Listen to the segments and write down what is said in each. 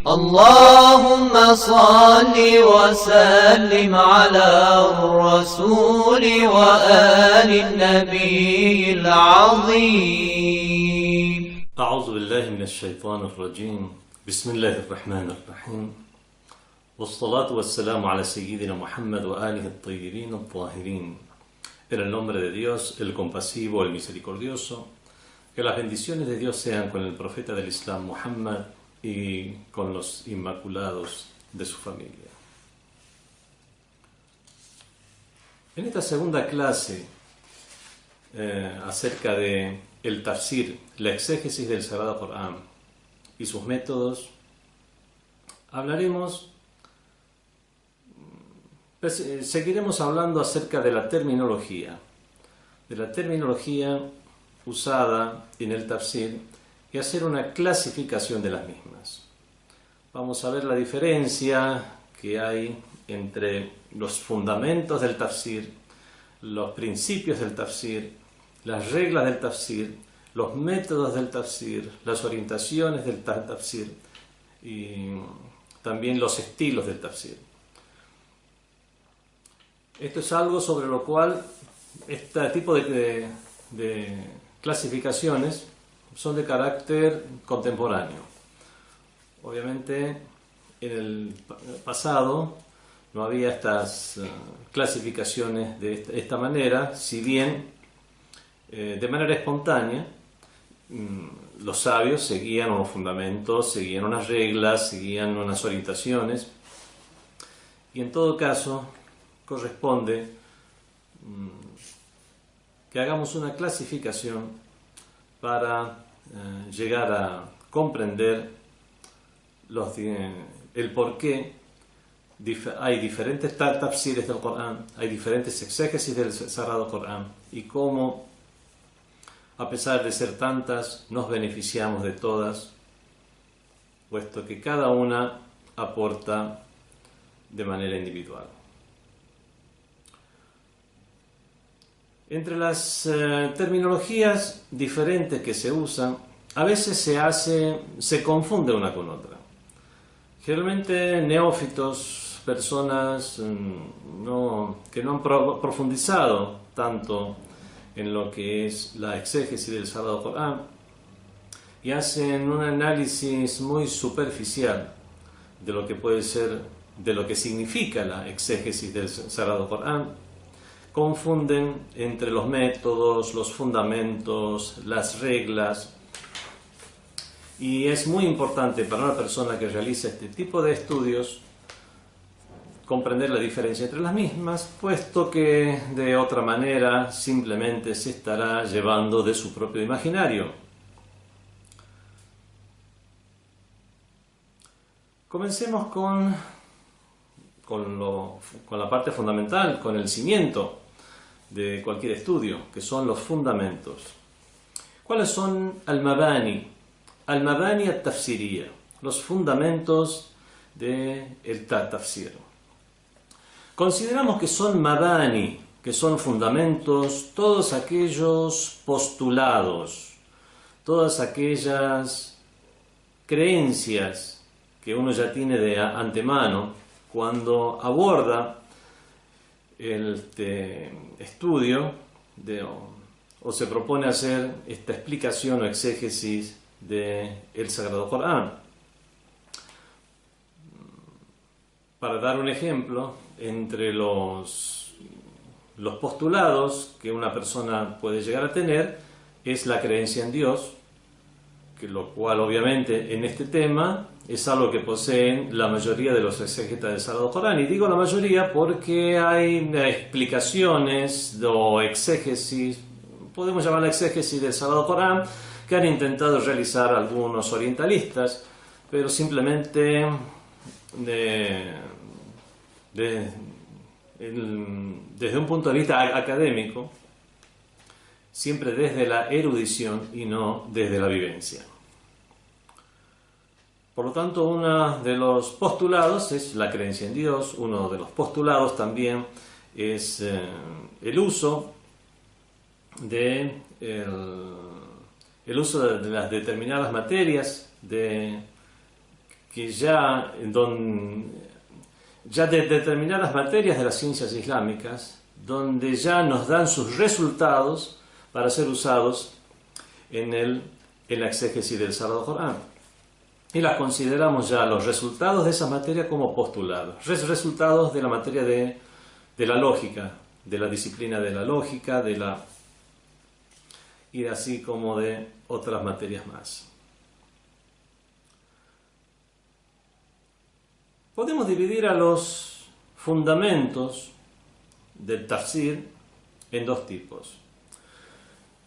اللهم صل وسلم على الرسول وآل النبي العظيم. أعوذ بالله من الشيطان الرجيم. بسم الله الرحمن الرحيم، والصلاة والسلام على سيدنا Muhammad وآله الطيبين الطاهرين. En el nombre de Dios, el compasivo, el misericordioso, que las bendiciones de Dios sean con el profeta del Islam Muhammad y con los inmaculados de su familia. En esta segunda clase acerca de el tafsir, la exégesis del Sagrado Corán y sus métodos, seguiremos hablando acerca de la terminología usada en el tafsir y hacer una clasificación de las mismas. Vamos a ver la diferencia que hay entre los fundamentos del tafsir, los principios del tafsir, las reglas del tafsir, los métodos del tafsir, las orientaciones del tafsir y también los estilos del tafsir. Esto es algo sobre lo cual este tipo de clasificaciones son de carácter contemporáneo. Obviamente en el pasado no había estas clasificaciones de esta manera, si bien de manera espontánea los sabios seguían unos fundamentos, seguían unas reglas, seguían unas orientaciones, y en todo caso corresponde que hagamos una clasificación para llegar a comprender el por qué hay diferentes tafsires del Corán, hay diferentes exégesis del Sagrado Corán, y cómo, a pesar de ser tantas, nos beneficiamos de todas, puesto que cada una aporta de manera individual. Entre las terminologías diferentes que se usan, a veces se confunde una con otra. Generalmente neófitos, personas que no han profundizado tanto en lo que es la exégesis del Sagrado Corán y hacen un análisis muy superficial de lo que puede ser, de lo que significa la exégesis del Sagrado Corán, confunden entre los métodos, los fundamentos, las reglas, y es muy importante para una persona que realiza este tipo de estudios comprender la diferencia entre las mismas, puesto que de otra manera simplemente se estará llevando de su propio imaginario. Comencemos con la parte fundamental, con el cimiento de cualquier estudio, que son los fundamentos. ¿Cuáles son al-mabani? Al-mabani al-tafsiriyya, los fundamentos del tafsir. Consideramos que son mabani, que son fundamentos, todos aquellos postulados, todas aquellas creencias que uno ya tiene de antemano cuando aborda el estudio o se propone hacer esta explicación o exégesis del Sagrado Corán. Para dar un ejemplo, entre los postulados que una persona puede llegar a tener es la creencia en Dios, que lo cual obviamente en este tema es algo que poseen la mayoría de los exégetas del Sagrado Corán, y digo la mayoría porque hay explicaciones o exégesis, podemos llamarla exégesis del Sagrado Corán, que han intentado realizar algunos orientalistas, pero simplemente desde un punto de vista académico, siempre desde la erudición y no desde la vivencia. Por lo tanto, uno de los postulados es la creencia en Dios, uno de los postulados también es el uso de las determinadas materias que ya de determinadas materias de las ciencias islámicas, donde ya nos dan sus resultados para ser usados en la exégesis del Sagrado Corán. Y las consideramos ya los resultados de esa materia como postulados, resultados de la materia de la lógica, de la disciplina de la lógica, y así como de otras materias más. Podemos dividir a los fundamentos del tafsir en dos tipos.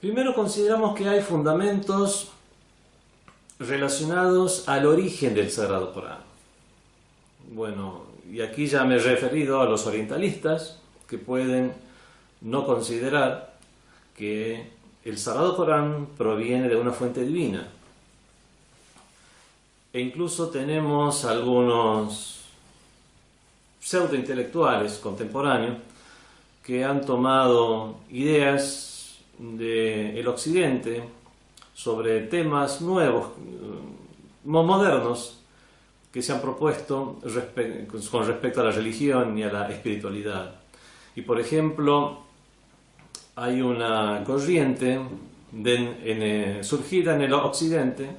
Primero consideramos que hay fundamentos relacionados al origen del Sagrado Corán. Bueno, y aquí ya me he referido a los orientalistas, que pueden no considerar que el Sagrado Corán proviene de una fuente divina. E incluso tenemos algunos pseudointelectuales contemporáneos que han tomado ideas del occidente sobre temas nuevos, modernos, que se han propuesto con respecto a la religión y a la espiritualidad. Y por ejemplo, hay una corriente surgida en el occidente,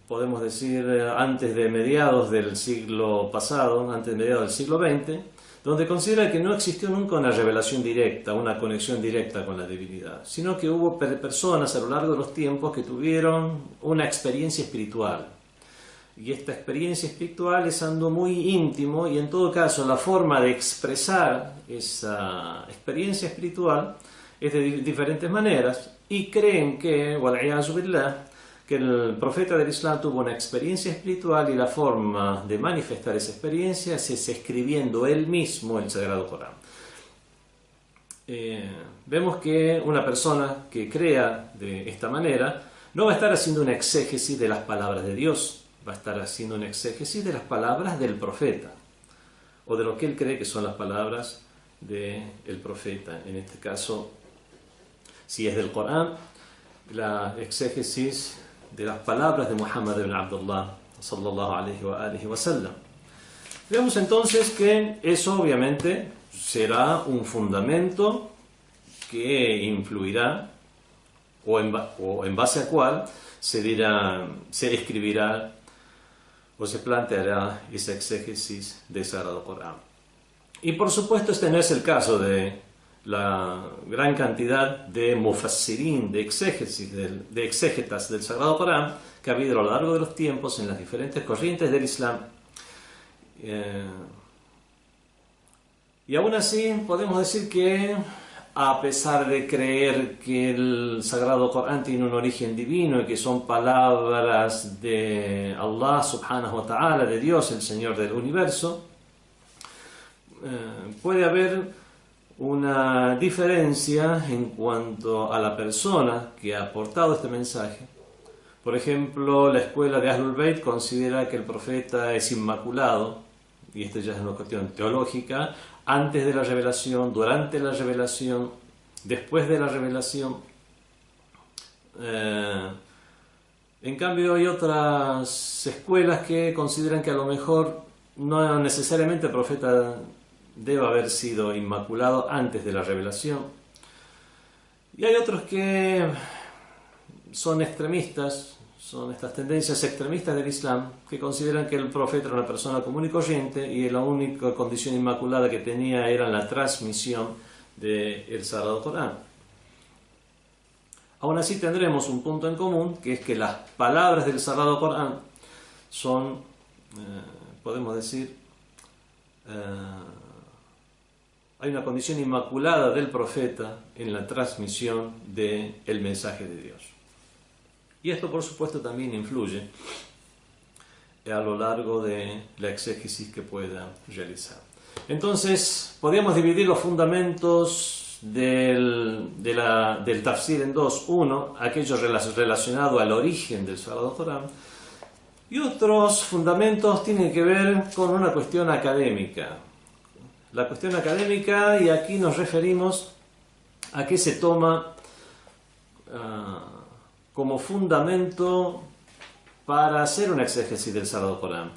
podemos decir antes de mediados del siglo pasado, antes de mediados del siglo XX, donde considera que no existió nunca una revelación directa, una conexión directa con la divinidad, sino que hubo personas a lo largo de los tiempos que tuvieron una experiencia espiritual. Y esta experiencia espiritual es algo muy íntimo, y en todo caso la forma de expresar esa experiencia espiritual es de diferentes maneras, y creen que, wal-'iyāzu billah, que el profeta del Islam tuvo una experiencia espiritual y la forma de manifestar esa experiencia es escribiendo él mismo el Sagrado Corán. Vemos que una persona que crea de esta manera no va a estar haciendo una exégesis de las palabras de Dios, va a estar haciendo una exégesis de las palabras del profeta, o de lo que él cree que son las palabras del profeta. En este caso, si es del Corán, la exégesis de las palabras de Muhammad ibn Abdullah sallallahu alaihi wa sallam. Veamos entonces que eso obviamente será un fundamento que influirá o en base a cual se escribirá o se planteará esa exégesis del Sagrado Corán. Y por supuesto este no es el caso de la gran cantidad de mufassirín, de exégetas del Sagrado Corán que ha habido a lo largo de los tiempos en las diferentes corrientes del Islam. Y aún así podemos decir que, a pesar de creer que el Sagrado Corán tiene un origen divino y que son palabras de Allah subhanahu wa ta'ala, de Dios, el Señor del universo, puede haber una diferencia en cuanto a la persona que ha aportado este mensaje. Por ejemplo, la escuela de Ahlul Bayt considera que el profeta es inmaculado, y esto ya es una cuestión teológica, antes de la revelación, durante la revelación, después de la revelación. En cambio hay otras escuelas que consideran que a lo mejor no necesariamente el profeta debe haber sido inmaculado antes de la revelación. Y hay otros que son extremistas, son estas tendencias extremistas del Islam, que consideran que el profeta era una persona común y corriente y la única condición inmaculada que tenía era la transmisión del Sagrado Corán. Aún así tendremos un punto en común, que es que las palabras del Sagrado Corán son, podemos decir, hay una condición inmaculada del profeta en la transmisión del mensaje de Dios. Y esto, por supuesto, también influye a lo largo de la exégesis que pueda realizar. Entonces, podríamos dividir los fundamentos del tafsir en dos. Uno, aquello relacionado al origen del Sagrado Corán, y otros fundamentos tienen que ver con una cuestión académica. La cuestión académica, y aquí nos referimos a qué se toma como fundamento para hacer una exégesis del Sagrado Corán.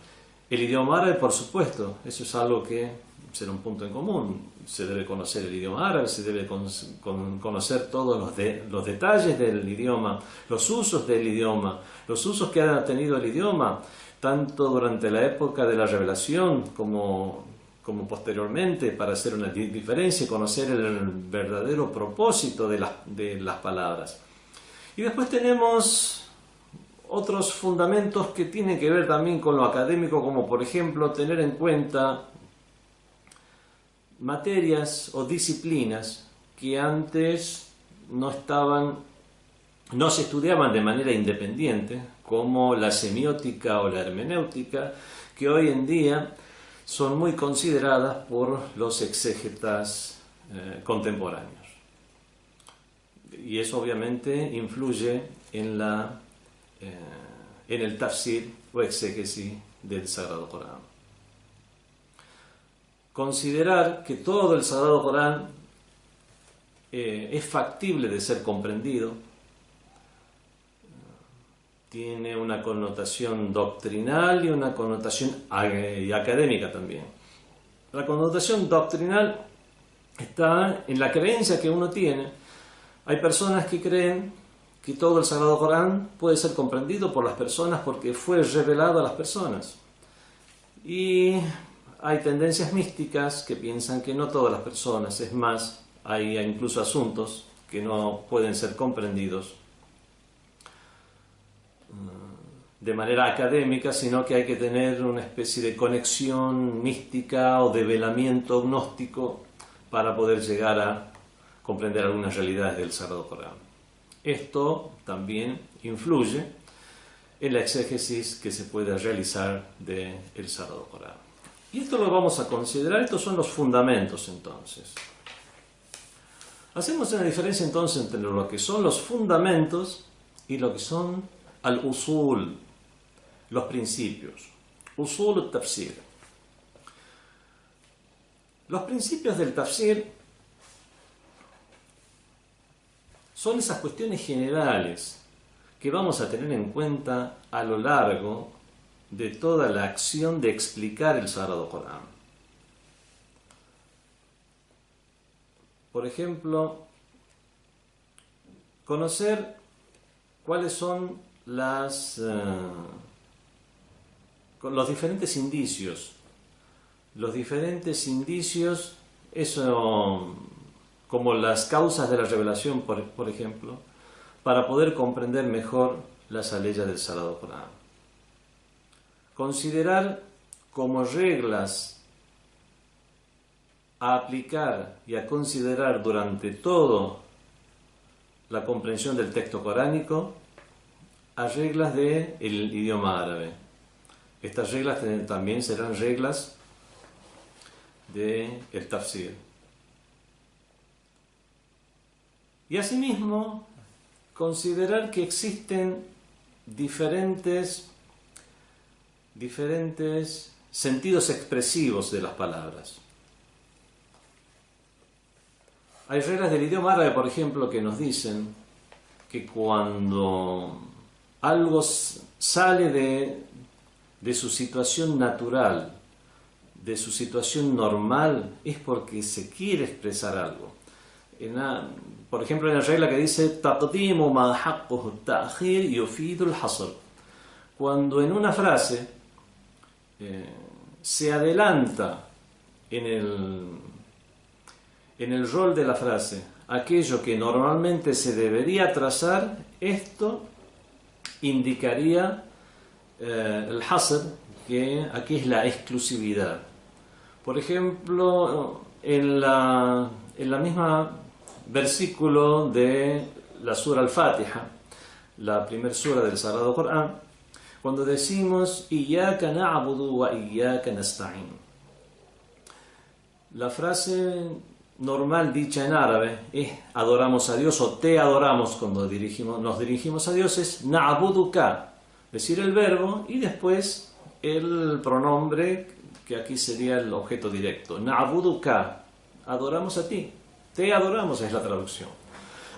El idioma árabe, por supuesto, eso es algo que será un punto en común. Se debe conocer el idioma árabe, se debe conocer todos los detalles del idioma, los usos del idioma, los usos que ha tenido el idioma, tanto durante la época de la revelación como posteriormente, para hacer una diferencia y conocer el verdadero propósito de las palabras. Y después tenemos otros fundamentos que tienen que ver también con lo académico, como por ejemplo tener en cuenta materias o disciplinas que antes no se estudiaban de manera independiente, como la semiótica o la hermenéutica, que hoy en día son muy consideradas por los exégetas contemporáneos. Y eso obviamente influye en el tafsir o exégesis del Sagrado Corán. Considerar que todo el Sagrado Corán es factible de ser comprendido tiene una connotación doctrinal y una connotación académica también. La connotación doctrinal está en la creencia que uno tiene. Hay personas que creen que todo el Sagrado Corán puede ser comprendido por las personas porque fue revelado a las personas. Y hay tendencias místicas que piensan que no todas las personas, es más, hay incluso asuntos que no pueden ser comprendidos de manera académica, sino que hay que tener una especie de conexión mística o develamiento gnóstico para poder llegar a comprender algunas realidades del Sagrado Corán. Esto también influye en la exégesis que se puede realizar del Sagrado Corán. Y esto lo vamos a considerar, estos son los fundamentos entonces. Hacemos una diferencia entonces entre lo que son los fundamentos y lo que son al-usul, los principios. Usul al-tafsir. Los principios del tafsir son esas cuestiones generales que vamos a tener en cuenta a lo largo de toda la acción de explicar el Sagrado Corán. Por ejemplo, conocer cuáles son los diferentes indicios. Los diferentes indicios, eso como las causas de la revelación, por ejemplo, para poder comprender mejor las aleyas del Sagrado Corán. Considerar como reglas a aplicar y a considerar durante toda la comprensión del texto coránico a reglas del idioma árabe. Estas reglas también serán reglas del tafsir. Y asimismo, considerar que existen diferentes sentidos expresivos de las palabras. Hay reglas del idioma árabe, por ejemplo, que nos dicen que cuando algo sale de su situación natural, de su situación normal, es porque se quiere expresar algo. Por ejemplo, hay una regla que dice taqdimu ma haqquhu at-ta'khir yufidu al-hasr. Cuando en una frase se adelanta en el rol de la frase aquello que normalmente se debería trazar, esto indicaría el hasr, que aquí es la exclusividad. Por ejemplo, en la misma versículo de la sura al-Fatiha, la primera sura del Sagrado Corán, cuando decimos Iyyaka na'budu wa iyyaka nasta'in, la frase normal dicha en árabe es adoramos a Dios o te adoramos. Cuando nos dirigimos a Dios es na'buduka, decir el verbo y después el pronombre que aquí sería el objeto directo. Na'buduka, adoramos a ti, te adoramos es la traducción.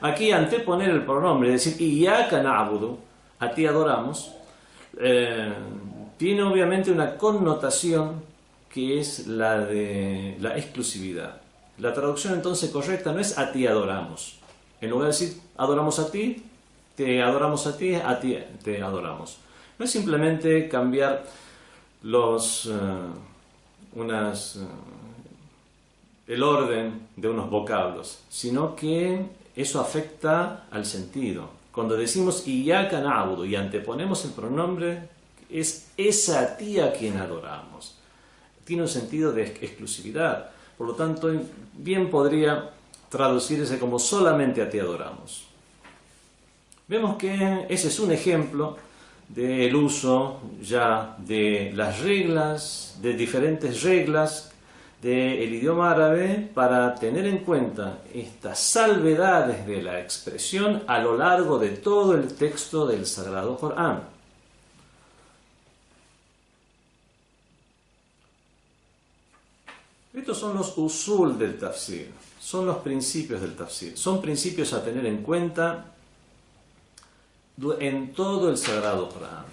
Aquí anteponer el pronombre, decir Iyyaka na'budu, a ti adoramos, tiene obviamente una connotación que es la de la exclusividad. La traducción entonces correcta no es a ti adoramos. En lugar de decir adoramos a ti, te adoramos a ti te adoramos. No es simplemente cambiar el orden de unos vocablos, sino que eso afecta al sentido. Cuando decimos Iyaka na'budu y anteponemos el pronombre, es a ti a quien adoramos. Tiene un sentido de exclusividad. Por lo tanto, bien podría traducirse como solamente a ti adoramos. Vemos que ese es un ejemplo del uso ya de las reglas, de diferentes reglas del idioma árabe para tener en cuenta estas salvedades de la expresión a lo largo de todo el texto del Sagrado Corán. Estos son los usul del tafsir, son los principios del tafsir, son principios a tener en cuenta en todo el Sagrado Corán.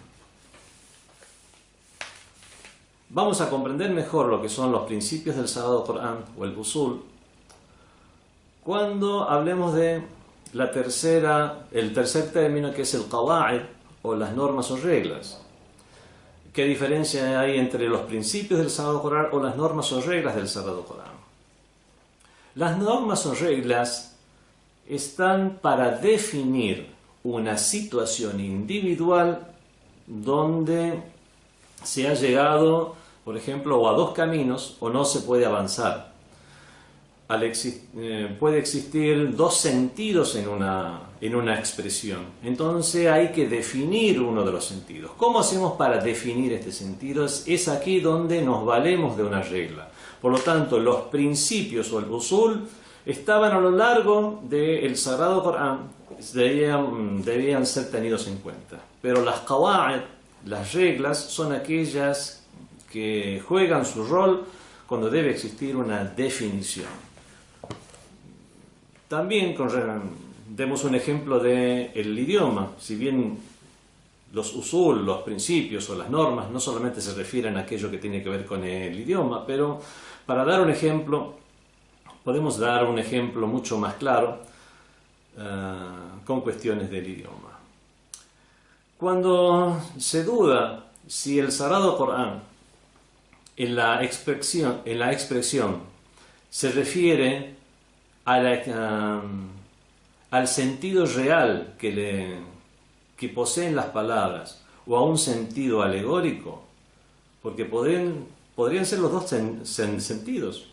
Vamos a comprender mejor lo que son los principios del Sagrado Corán o el usul cuando hablemos de el tercer término, que es el qawa'id o las normas o reglas. ¿Qué diferencia hay entre los principios del Sagrado Corán o las normas o reglas del Sagrado Corán? Las normas o reglas están para definir una situación individual donde se ha llegado, por ejemplo, o a dos caminos o no se puede avanzar. Puede existir dos sentidos en una expresión. Entonces hay que definir uno de los sentidos. ¿Cómo hacemos para definir este sentido? Es aquí donde nos valemos de una regla. Por lo tanto, los principios o el usul estaban a lo largo del Sagrado Corán, debían ser tenidos en cuenta. Pero las qawa'id, las reglas, son aquellas que juegan su rol cuando debe existir una definición. También demos un ejemplo del idioma. Si bien los usul, los principios o las normas no solamente se refieren a aquello que tiene que ver con el idioma, pero para dar un ejemplo, podemos dar un ejemplo mucho más claro con cuestiones del idioma. Cuando se duda si el Sagrado Corán en la expresión se refiere al sentido real que poseen las palabras o a un sentido alegórico, porque podrían ser los dos sentidos.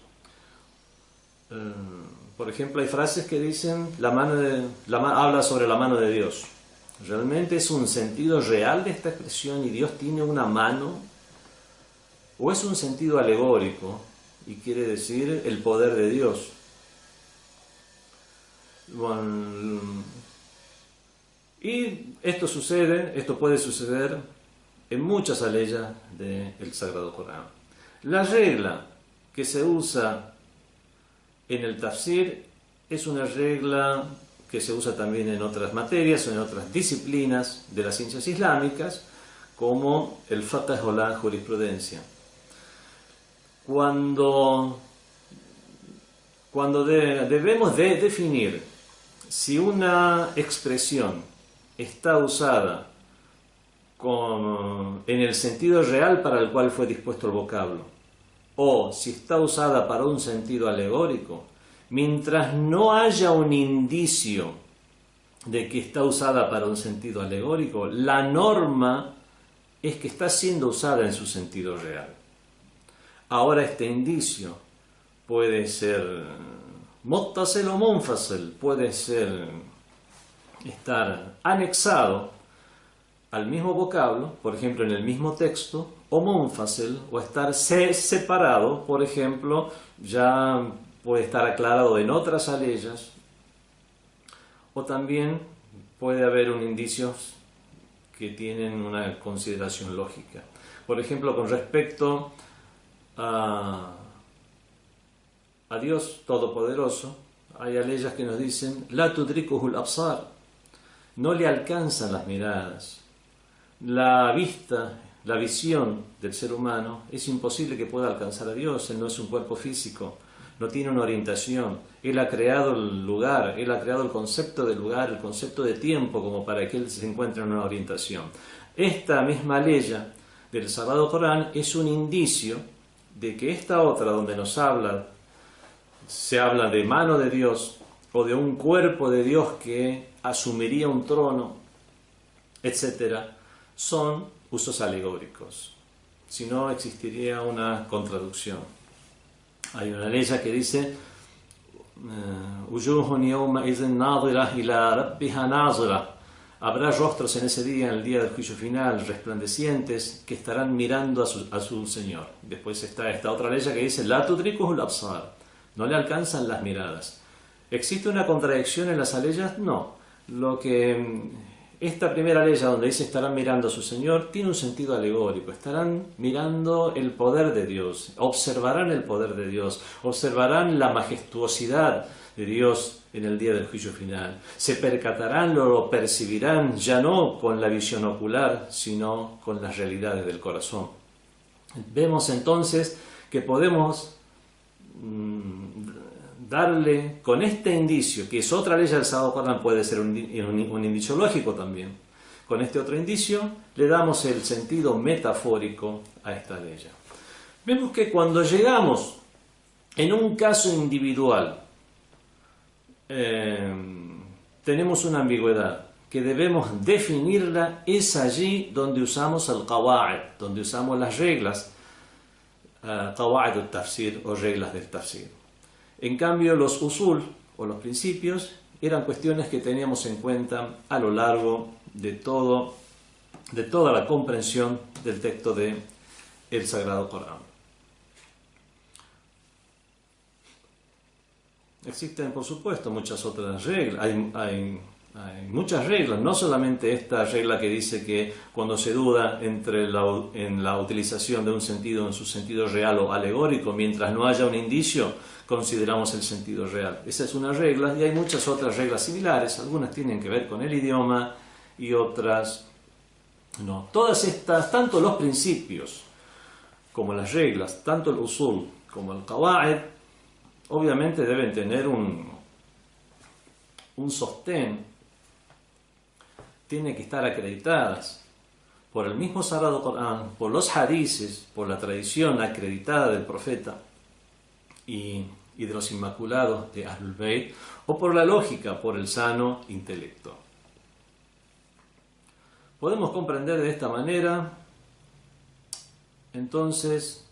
Por ejemplo, hay frases que dicen habla sobre la mano de Dios. ¿Realmente es un sentido real de esta expresión y Dios tiene una mano? ¿O es un sentido alegórico y quiere decir el poder de Dios? Bueno, y esto puede suceder en muchas aleyas del Sagrado Corán. La regla que se usa en el tafsir es una regla que se usa también en otras materias o en otras disciplinas de las ciencias islámicas, como el fiqh o la jurisprudencia. Cuando debemos de definir si una expresión está usada en el sentido real para el cual fue dispuesto el vocablo, o si está usada para un sentido alegórico, mientras no haya un indicio de que está usada para un sentido alegórico, la norma es que está siendo usada en su sentido real. Ahora este indicio puede ser muttasel o munfasel, puede estar anexado al mismo vocablo, por ejemplo en el mismo texto, o munfasel, o estar separado, por ejemplo, ya puede estar aclarado en otras aleyas, o también puede haber un indicio que tienen una consideración lógica. Por ejemplo, con respecto a Dios Todopoderoso, hay aleyas que nos dicen la tudrikuhul absar, no le alcanzan las miradas, la vista, la visión del ser humano, es imposible que pueda alcanzar a Dios. Él no es un cuerpo físico, no tiene una orientación. Él ha creado el lugar, Él ha creado el concepto de lugar, el concepto de tiempo, como para que Él se encuentre en una orientación. Esta misma ley del Sagrado Corán es un indicio de que esta otra, donde se habla de mano de Dios o de un cuerpo de Dios que asumiría un trono, etc., son usos alegóricos. Si no, existiría una contradicción. Hay una ley que dice: habrá rostros en ese día, en el día del juicio final, resplandecientes, que estarán mirando a su Señor. Después está esta otra ley que dice: la tudrikuhul absar, no le alcanzan las miradas. ¿Existe una contradicción en las leyes? No. Esta primera ley donde dice estarán mirando a su Señor tiene un sentido alegórico. Estarán mirando el poder de Dios, observarán el poder de Dios, observarán la majestuosidad de Dios en el día del juicio final. Se percatarán, lo percibirán ya no con la visión ocular, sino con las realidades del corazón. Vemos entonces que podemos darle con este indicio, que es otra ley del Sagrado Corán, puede ser un indicio lógico también. Con este otro indicio le damos el sentido metafórico a esta ley. Vemos que cuando llegamos en un caso individual, tenemos una ambigüedad que debemos definirla. Es allí donde usamos el qawa'id, donde usamos las reglas, qawa'id al-tafsir o reglas del tafsir. En cambio, los usul o los principios eran cuestiones que teníamos en cuenta a lo largo de toda la comprensión del texto del Sagrado Corán. Existen, por supuesto, muchas otras reglas. Hay muchas reglas, no solamente esta regla que dice que cuando se duda en la utilización de un sentido en su sentido real o alegórico, mientras no haya un indicio, consideramos el sentido real. Esa es una regla, y hay muchas otras reglas similares. Algunas tienen que ver con el idioma y otras no. Todas estas, tanto los principios como las reglas, tanto el usul como el qawa'id, obviamente deben tener un sostén. Tienen que estar acreditadas por el mismo Sagrado Corán, por los hadices, por la tradición acreditada del profeta y de los inmaculados de Ahlul Bayt, o por la lógica, por el sano intelecto. Podemos comprender de esta manera, entonces,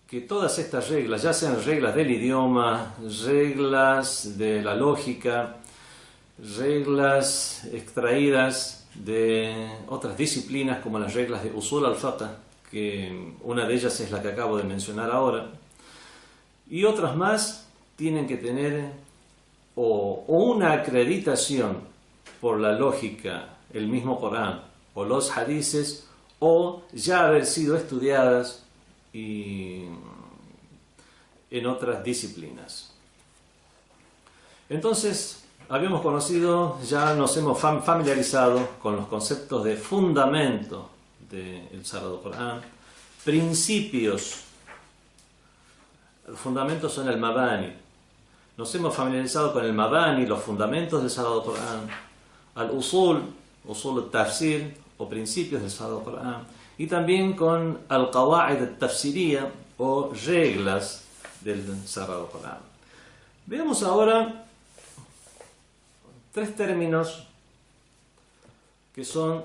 que todas estas reglas, ya sean reglas del idioma, reglas de la lógica, reglas extraídas de otras disciplinas como las reglas de Usul al-Fiqh, que una de ellas es la que acabo de mencionar ahora, y otras más tienen que tener o una acreditación por la lógica, el mismo Corán o los hadices, o ya haber sido estudiadas en otras disciplinas. Entonces, habíamos conocido, ya nos hemos familiarizado con los conceptos de fundamento del Sagrado Corán, principios. Los fundamentos son el Mabani. Nos hemos familiarizado con el Mabani, los fundamentos del Sagrado Corán, al usul al-tafsir o principios del Sagrado Corán, y también con al-qawa'id al-tafsiriyya o reglas del Sagrado Corán. Veamos ahora tres términos que son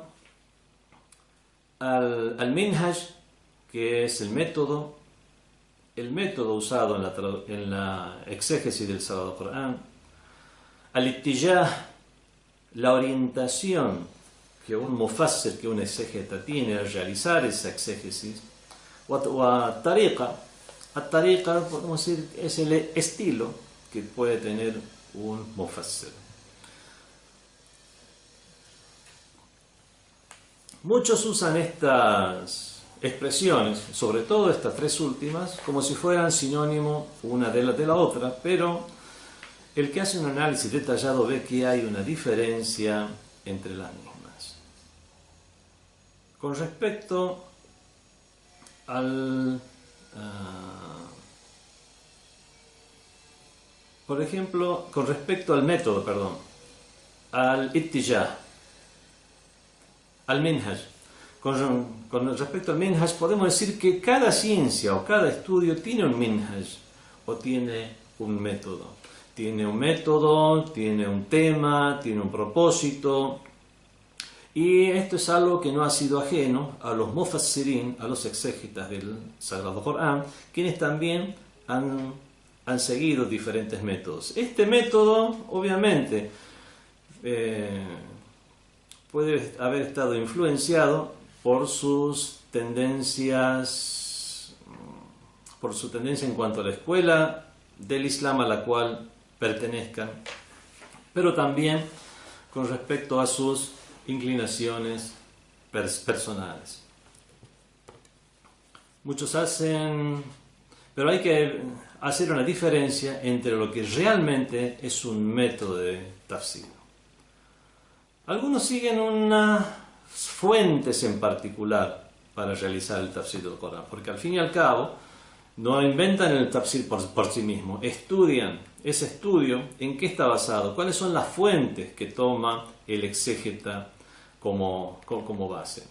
al-minhaj, que es el método usado en la exégesis del Sagrado Corán, al-ittijah, la orientación que un mufassir, que un exégeta tiene al realizar esa exégesis, o al-tariqa, podemos decir, es el estilo que puede tener un mufassir. Muchos usan estas expresiones, sobre todo estas tres últimas, como si fueran sinónimo una de la otra, pero el que hace un análisis detallado ve que hay una diferencia entre las mismas. Con respecto al... por ejemplo, con respecto al método, al ittijah, al minhaj. Con respecto al minhaj, podemos decir que cada ciencia o cada estudio tiene un minhaj o tiene un método. Tiene un método, tiene un tema, tiene un propósito. Y esto es algo que no ha sido ajeno a los mufassirin, a los exégetas del Sagrado Corán, quienes también han seguido diferentes métodos. Este método, obviamente, puede haber estado influenciado por sus tendencias, por su tendencia en cuanto a la escuela del Islam a la cual pertenezcan, pero también con respecto a sus inclinaciones personales. Muchos hacen, pero hay que hacer una diferencia entre lo que realmente es un método de tafsir. Algunos siguen unas fuentes en particular para realizar el tafsir del Corán, porque al fin y al cabo no inventan el tafsir por sí mismos, estudian ese estudio, en qué está basado, cuáles son las fuentes que toma el exégeta como base.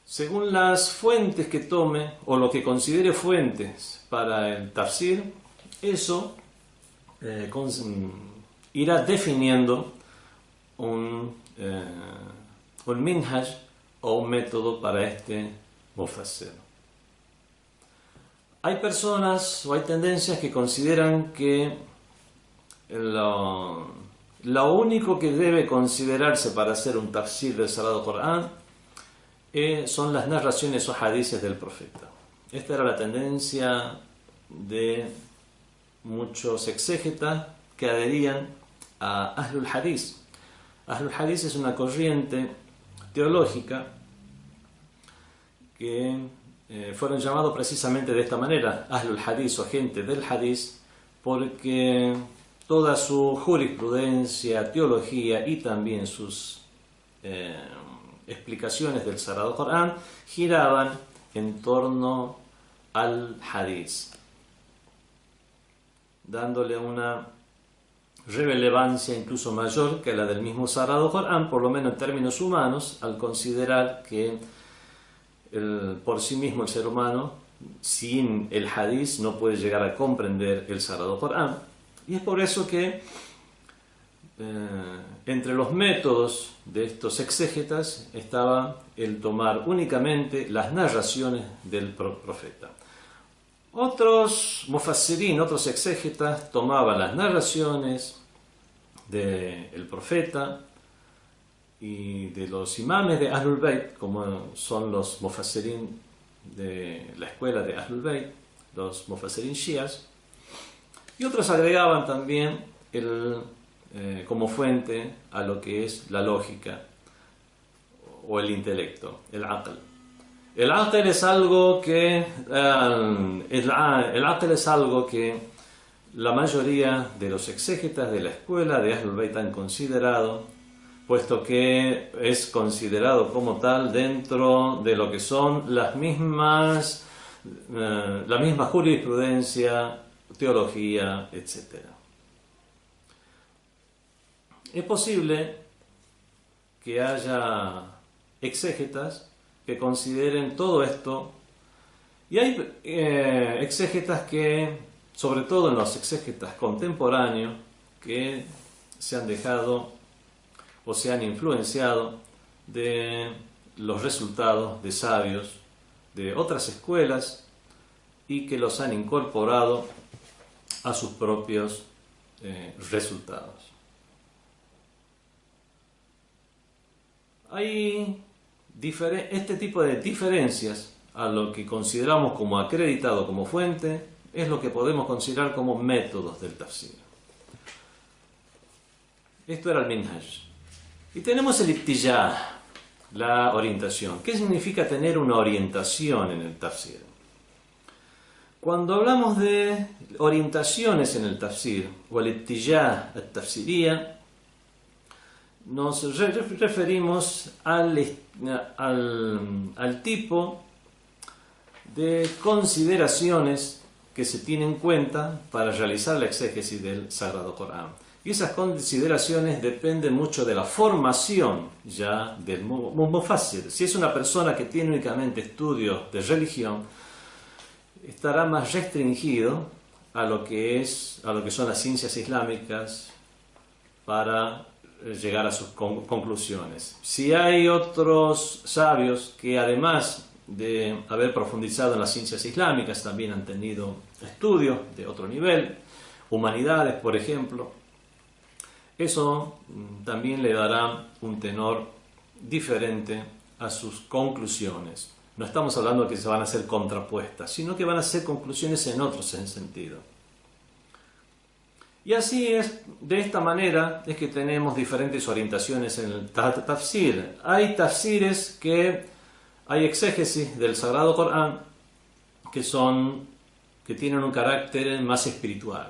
Según las fuentes que tome o lo que considere fuentes para el tafsir, eso irá definiendo un minhaj o un método para este mufassir. Hay personas o hay tendencias que consideran que lo único que debe considerarse para hacer un tafsir del Sagrado Corán son las narraciones o hadices del profeta. Esta era la tendencia de muchos exégetas que adherían a Ahlul Hadith. Ahlul Hadith es una corriente teológica que fueron llamados precisamente de esta manera, Ahlul Hadith o gente del Hadith, porque toda su jurisprudencia, teología y también sus explicaciones del Sagrado Corán giraban en torno al Hadith, dándole una relevancia incluso mayor que la del mismo Sagrado Corán, por lo menos en términos humanos, al considerar que por sí mismo el ser humano, sin el Hadith, no puede llegar a comprender el Sagrado Corán. Y es por eso que entre los métodos de estos exégetas estaba el tomar únicamente las narraciones del profeta. Otros mufassirin, otros exégetas, tomaban las narraciones del profeta y de los imames de Ahlul Bayt, como son los mufassirin de la escuela de Ahlul Bayt, los mufassirin shias, y otros agregaban también como fuente a lo que es la lógica o el intelecto, el aql. El aql es algo que la mayoría de los exégetas de la escuela de Ahlul Bayt han considerado, puesto que es considerado como tal dentro de lo que son la misma jurisprudencia, teología, etc. Es posible que haya exégetas que consideren todo esto, y hay exégetas que, sobre todo en los exégetas contemporáneos, que se han dejado o se han influenciado de los resultados de sabios de otras escuelas y que los han incorporado a sus propios resultados. Hay este tipo de diferencias a lo que consideramos como acreditado como fuente, es lo que podemos considerar como métodos del tafsir. Esto era el minhaj. Y tenemos el ittijah, la orientación. ¿Qué significa tener una orientación en el tafsir? Cuando hablamos de orientaciones en el tafsir, o el ittijah al-tafsiriyya, nos referimos al tipo de consideraciones que se tienen en cuenta para realizar la exégesis del Sagrado Corán. Y esas consideraciones dependen mucho de la formación ya del mufassir. Si es una persona que tiene únicamente estudios de religión, estará más restringido a lo que son las ciencias islámicas para llegar a sus conclusiones. Si hay otros sabios que, además de haber profundizado en las ciencias islámicas, también han tenido estudios de otro nivel, humanidades, por ejemplo, eso también le dará un tenor diferente a sus conclusiones. No estamos hablando de que se van a hacer contrapuestas, sino que van a ser conclusiones en otro sentido. Y así es, de esta manera es que tenemos diferentes orientaciones en el tafsir. Hay tafsires hay exégesis del Sagrado Corán que tienen un carácter más espiritual.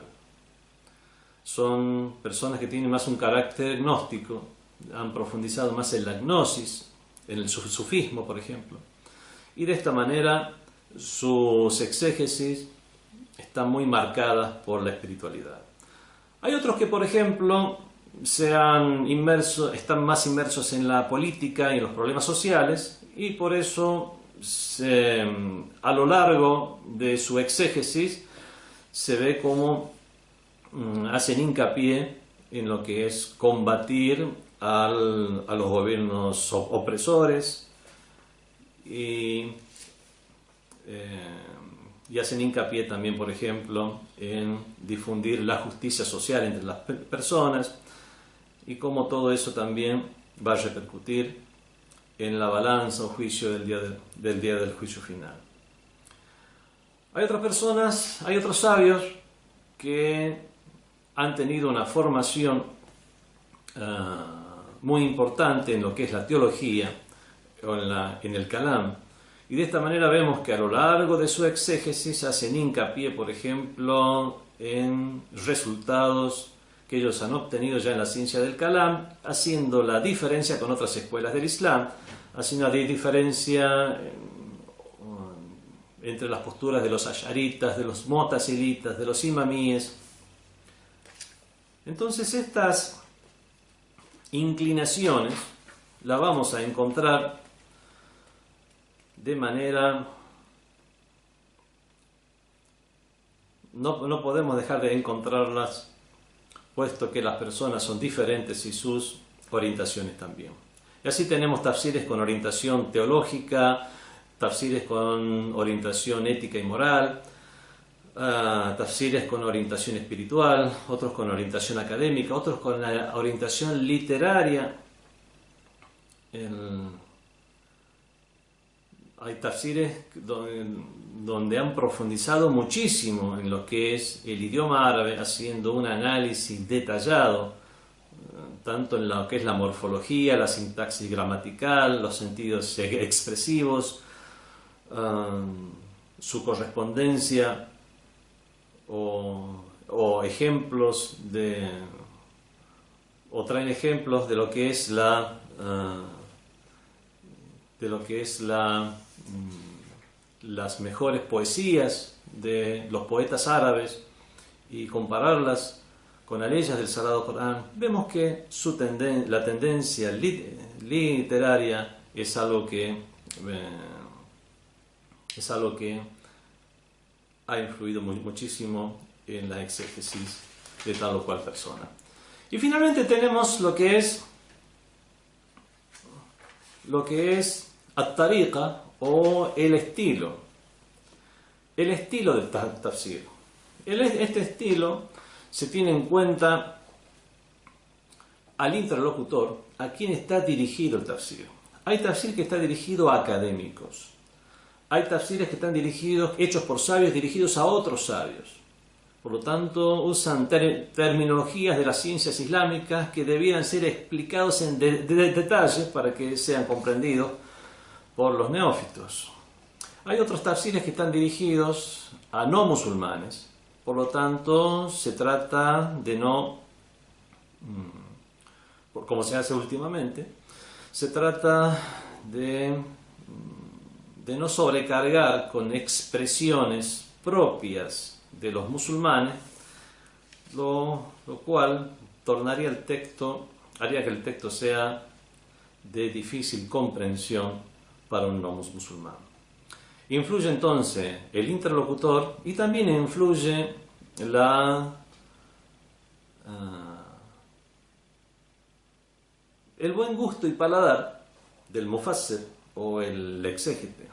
Son personas que tienen más un carácter gnóstico, han profundizado más en la gnosis, en el sufismo, por ejemplo. Y de esta manera sus exégesis están muy marcadas por la espiritualidad. Hay otros que, por ejemplo, están más inmersos en la política y en los problemas sociales, y por eso a lo largo de su exégesis se ve como hacen hincapié en lo que es combatir a los gobiernos opresores y hacen hincapié también, por ejemplo, en difundir la justicia social entre las personas, y cómo todo eso también va a repercutir en la balanza o juicio del día del juicio final. Hay otros sabios que han tenido una formación muy importante en lo que es la teología o en el Kalam, y de esta manera vemos que a lo largo de su exégesis hacen hincapié, por ejemplo, en resultados que ellos han obtenido ya en la ciencia del Kalam, haciendo la diferencia con otras escuelas del Islam, haciendo la diferencia entre las posturas de los asharitas, de los mu'tazilitas, de los imamíes. Entonces estas inclinaciones las vamos a encontrar de manera... No podemos dejar de encontrarlas, puesto que las personas son diferentes y sus orientaciones también. Y así tenemos tafsires con orientación teológica, tafsires con orientación ética y moral, tafsires con orientación espiritual, otros con orientación académica, otros con la orientación literaria. Hay tafsires donde han profundizado muchísimo en lo que es el idioma árabe, haciendo un análisis detallado, tanto en lo que es la morfología, la sintaxis gramatical, los sentidos expresivos, su correspondencia o ejemplos traen ejemplos de lo que es las mejores poesías de los poetas árabes y compararlas con las leyes del Sagrado Corán. Vemos que la tendencia literaria es algo que ha influido muchísimo en la exégesis de tal o cual persona. Y finalmente tenemos lo que es at-tariqa, o el estilo del tafsir. Este estilo se tiene en cuenta al interlocutor, a quien está dirigido el tafsir. Hay tafsir que está dirigido a académicos, hay tafsires que están hechos por sabios dirigidos a otros sabios. Por lo tanto, usan terminologías de las ciencias islámicas que debieran ser explicados en detalle para que sean comprendidos por los neófitos. Hay otros tafsires que están dirigidos a no musulmanes, por lo tanto se trata de no como se hace últimamente, se trata de no sobrecargar con expresiones propias de los musulmanes, lo cual haría que el texto sea de difícil comprensión para un no musulmán. Influye entonces el interlocutor y también influye el buen gusto y paladar del mufassir o el exégete.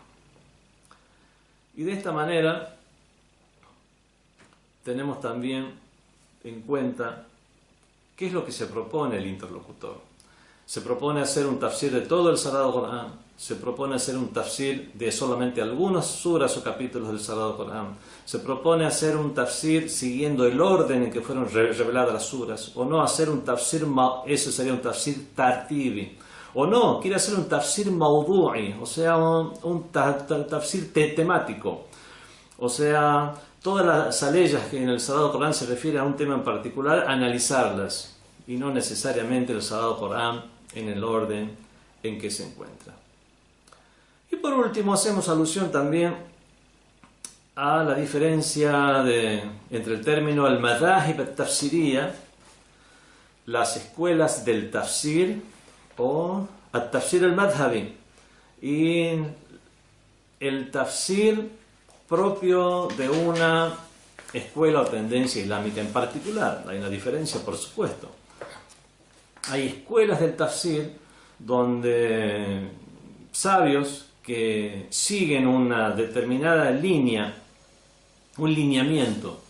Y de esta manera tenemos también en cuenta qué es lo que se propone el interlocutor. Se propone hacer un tafsir de todo el Sagrado Corán, se propone hacer un tafsir de solamente algunas suras o capítulos del Sagrado Corán, se propone hacer un tafsir siguiendo el orden en que fueron reveladas las suras, o no hacer un tafsir, eso sería un tafsir tartibi, o no, quiere hacer un tafsir mawdu'i, o sea, un tafsir temático, o sea, todas las aleyas que en el Sagrado Corán se refieren a un tema en particular, analizarlas, y no necesariamente el Sagrado Corán en el orden en que se encuentra. Y por último hacemos alusión también a la diferencia entre el término al-madahib al-tafsiriyya, las escuelas del tafsir o al-tafsir al-madhabi, y el tafsir propio de una escuela o tendencia islámica en particular. Hay una diferencia, por supuesto. Hay escuelas del tafsir donde sabios que siguen una determinada línea, un lineamiento,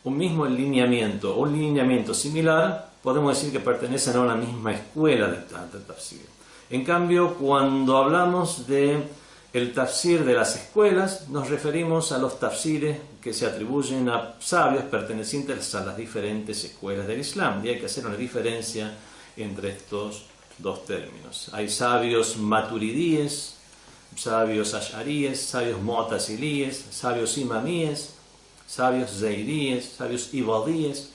un mismo lineamiento o un lineamiento similar, podemos decir que pertenecen a una misma escuela del tafsir. En cambio, cuando hablamos de el tafsir de las escuelas, nos referimos a los tafsires que se atribuyen a sabios pertenecientes a las diferentes escuelas del Islam, y hay que hacer una diferencia entre estos dos términos. Hay sabios maturidíes, sabios ash'aríes, sabios mu'tazilíes, sabios imamíes, sabios zairíes, sabios ibadíes.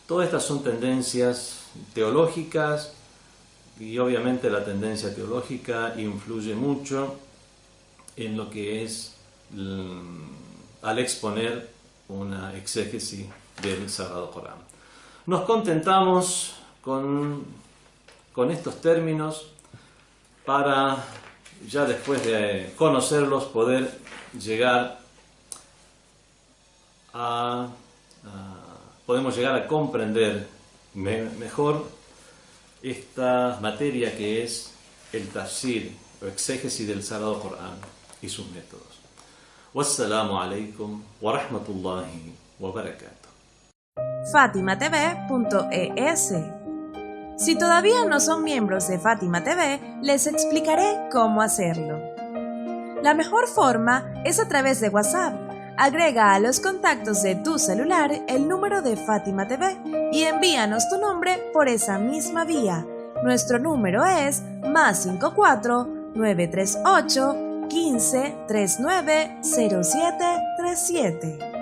Todas estas son tendencias teológicas, y obviamente la tendencia teológica influye mucho en lo que es al exponer una exégesis del Sagrado Corán. Nos contentamos con estos términos para, ya después de conocerlos, poder llegar podemos llegar a comprender mejor esta materia que es el tafsir o exégesis del Sagrado Corán y sus métodos. Wassalamu alaikum wa rahmatullahi wa barakatuh. FatimaTV.es. Si todavía no son miembros de Fátima TV, les explicaré cómo hacerlo. La mejor forma es a través de WhatsApp. Agrega a los contactos de tu celular el número de Fátima TV y envíanos tu nombre por esa misma vía. Nuestro número es +54 938 15 39 07 37.